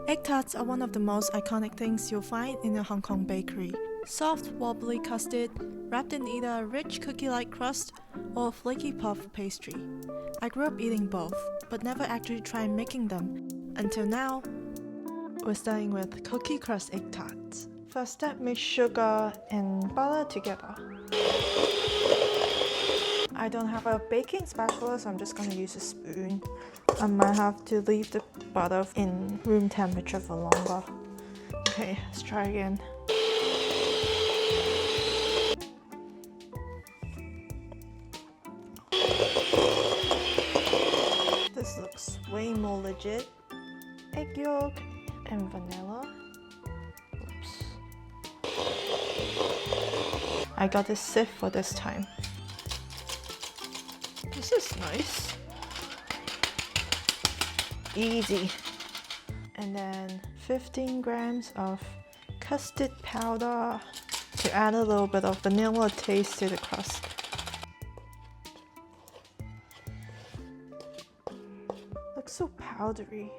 Egg tarts are one of the most iconic things you'll find in a Hong Kong bakery. Soft, wobbly custard, wrapped in either a rich cookie-like crust or a flaky puff pastry. I grew up eating both, but never actually tried making them. Until now, we're starting with cookie crust egg tarts. First step, mix sugar and butter together. I don't have a baking spatula, so I'm just going to use a spoon. I might have to leave the butter in room temperature for longer. Okay, let's try again. This looks way more legit. Egg yolk and vanilla. Oops. I got a sieve for this time. This is nice. Easy. And then 15 grams of custard powder to add a little bit of vanilla taste to the crust. Looks so powdery.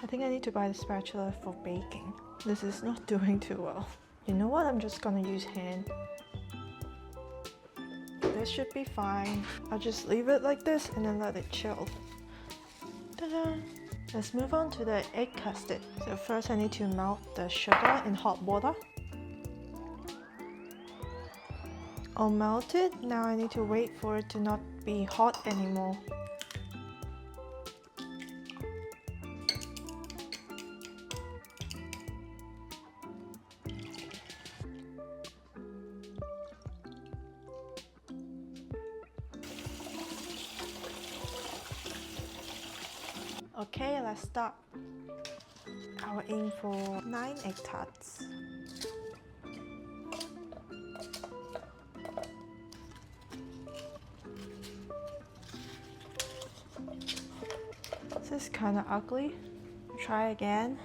I think I need to buy the spatula for baking. This is not doing too well. You know what? I'm just gonna use hand. This should be fine. I'll just leave it like this and then let it chill. Ta-da! Let's move on to the egg custard. So first I need to melt the sugar in hot water. All melted. Now I need to wait for it to not be hot anymore. Okay, let's start. I will aim for 9 egg tarts. This is kind of ugly. Try again.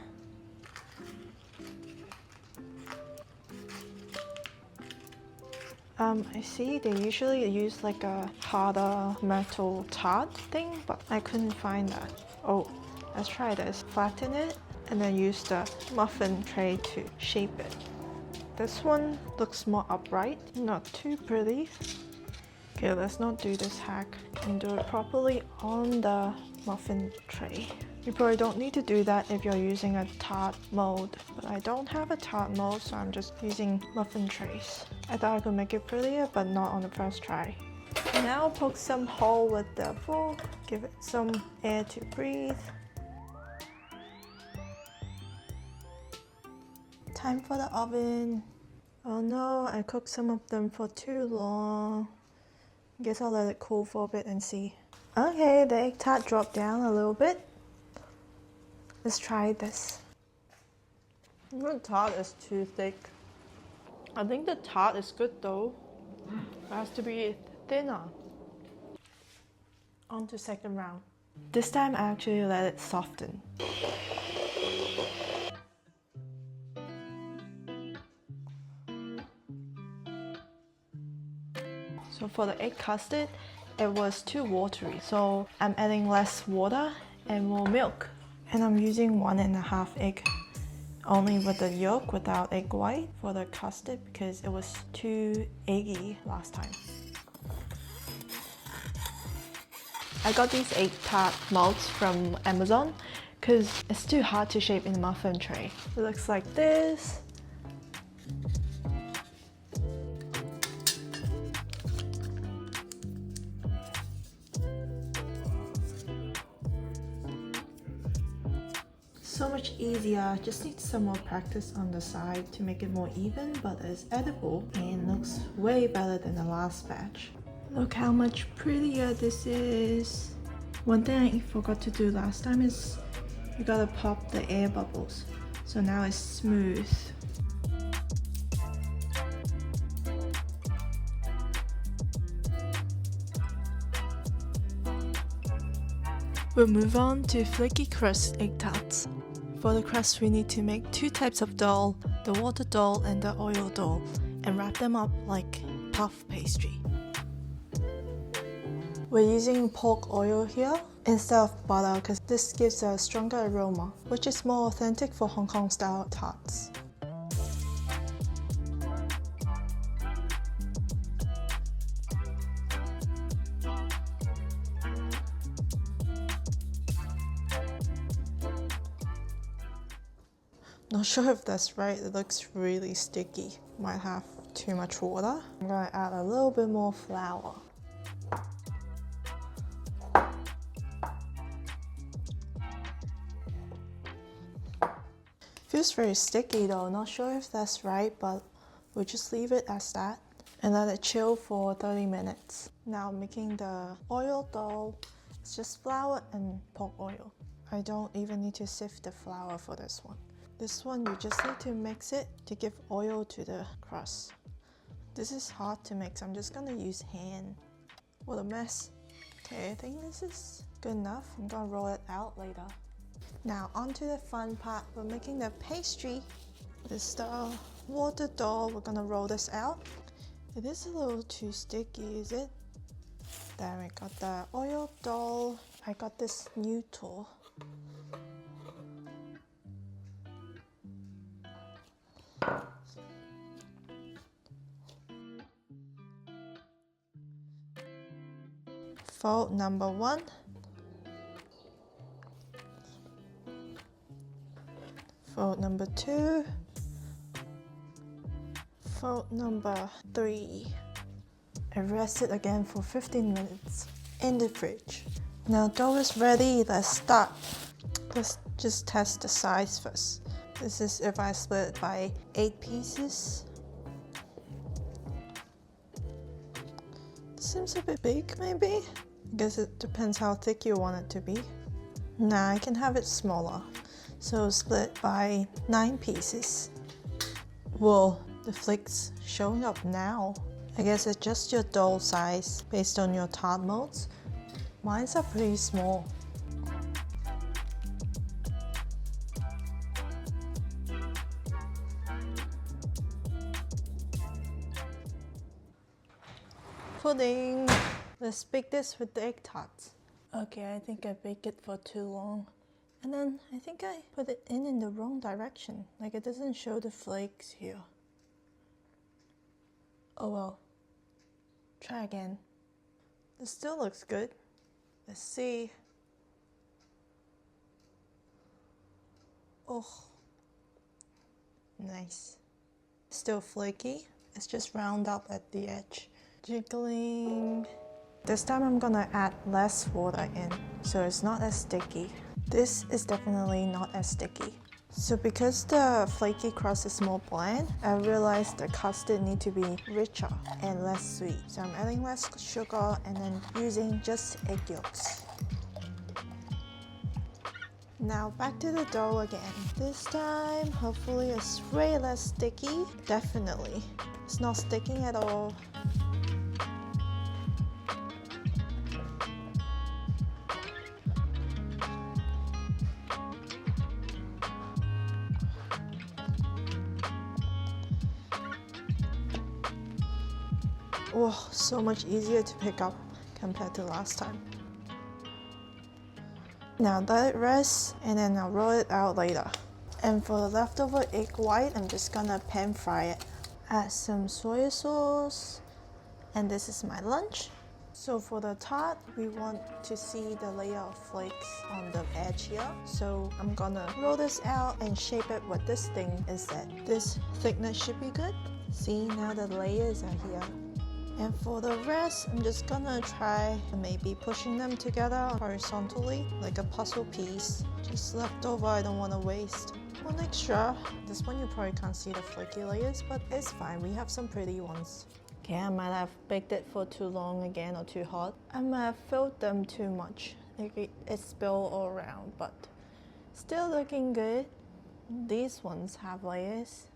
I see they usually use like a harder metal tart thing, but I couldn't find that. Oh, let's try this. Flatten it and then use the muffin tray to shape it. This one looks more upright, not too pretty. Okay, let's not do this hack and do it properly on the muffin tray. You probably don't need to do that if you're using a tart mold, but I don't have a tart mold, so I'm just using muffin trays. I thought I could make it prettier, but not on the first try. Now poke some hole with the fork, give it some air to breathe. Time for the oven. Oh no, I cooked some of them for too long. Guess I'll let it cool for a bit and see. Okay, the egg tart dropped down a little bit. Let's try this. The tart is too thick. I think the tart is good though. It has to be thinner. On to second round. This time I actually let it soften. So for the egg custard, it was too watery, so I'm adding less water and more milk. And I'm using 1.5 egg, only with the yolk without egg white for the custard because it was too eggy last time. I got these egg tart molds from Amazon because it's too hard to shape in a muffin tray. It looks like this. So much easier, just need some more practice on the side to make it more even, but it's edible and looks way better than the last batch. Look how much prettier this is. One thing I forgot to do last time is you gotta pop the air bubbles. So now it's smooth. We'll move on to flaky crust egg tarts. For the crust, we need to make 2 types of dough, the water dough and the oil dough, and wrap them up like puff pastry. We're using pork oil here. instead of butter because this gives a stronger aroma, which is more authentic for Hong Kong style tarts. Not sure if that's right, it looks really sticky. Might have too much water. I'm gonna add a little bit more flour. Feels very sticky though, not sure if that's right, but we'll just leave it as that and let it chill for 30 minutes. Now making the oil dough, it's just flour and pork oil. I don't even need to sift the flour for this one. This one you just need to mix it to give oil to the crust. This is hard to mix, I'm just gonna use hand. What a mess. Okay, I think this is good enough. I'm gonna roll it out later. Now onto the fun part, we're making the pastry. This is the water dough, we're gonna roll this out. It is a little too sticky, is it? Then we got the oil dough. I got this new tool. Fold number 1. Fold number 2. Fold number 3. And rest it again for 15 minutes in the fridge. Now dough is ready, let's start. Let's just test the size first. This is if I split it by 8 pieces. Seems a bit big maybe. I guess it depends how thick you want it to be. Now I can have it smaller. So split by 9 pieces. Whoa, the flakes showing up now. I guess adjust your dough size based on your tart molds. Mine's are pretty small. Pudding. Let's bake this with the egg tarts. Okay, I think I baked it for too long. And then I think I put it in the wrong direction. Like it doesn't show the flakes here. Oh well. Try again. This still looks good. Let's see. Oh. Nice. Still flaky. It's just round up at the edge. Jiggling. This time I'm gonna add less water in, so it's not as sticky. This is definitely not as sticky. So because the flaky crust is more bland, I realized the custard need to be richer and less sweet. So I'm adding less sugar and then using just egg yolks. Now back to the dough again. This time, hopefully it's way less sticky. Definitely. It's not sticking at all. Oh, so much easier to pick up compared to last time. Now let it rest and then I'll roll it out later. And for the leftover egg white, I'm just gonna pan fry it. Add some soy sauce. And this is my lunch. So for the tart, we want to see the layer of flakes on the edge here. So I'm gonna roll this out and shape it with this thing instead. This thickness should be good. See, now the layers are here. And for the rest, I'm just gonna try maybe pushing them together horizontally, like a puzzle piece. Just leftover, I don't want to waste. One extra. This one you probably can't see the flaky layers, but it's fine, we have some pretty ones. Okay, I might have baked it for too long again or too hot. I might have filled them too much. It spilled all around, but still looking good. These ones have layers.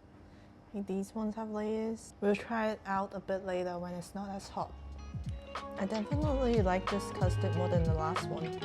These ones have layers. We'll try it out a bit later when it's not as hot. I definitely like this custard more than the last one.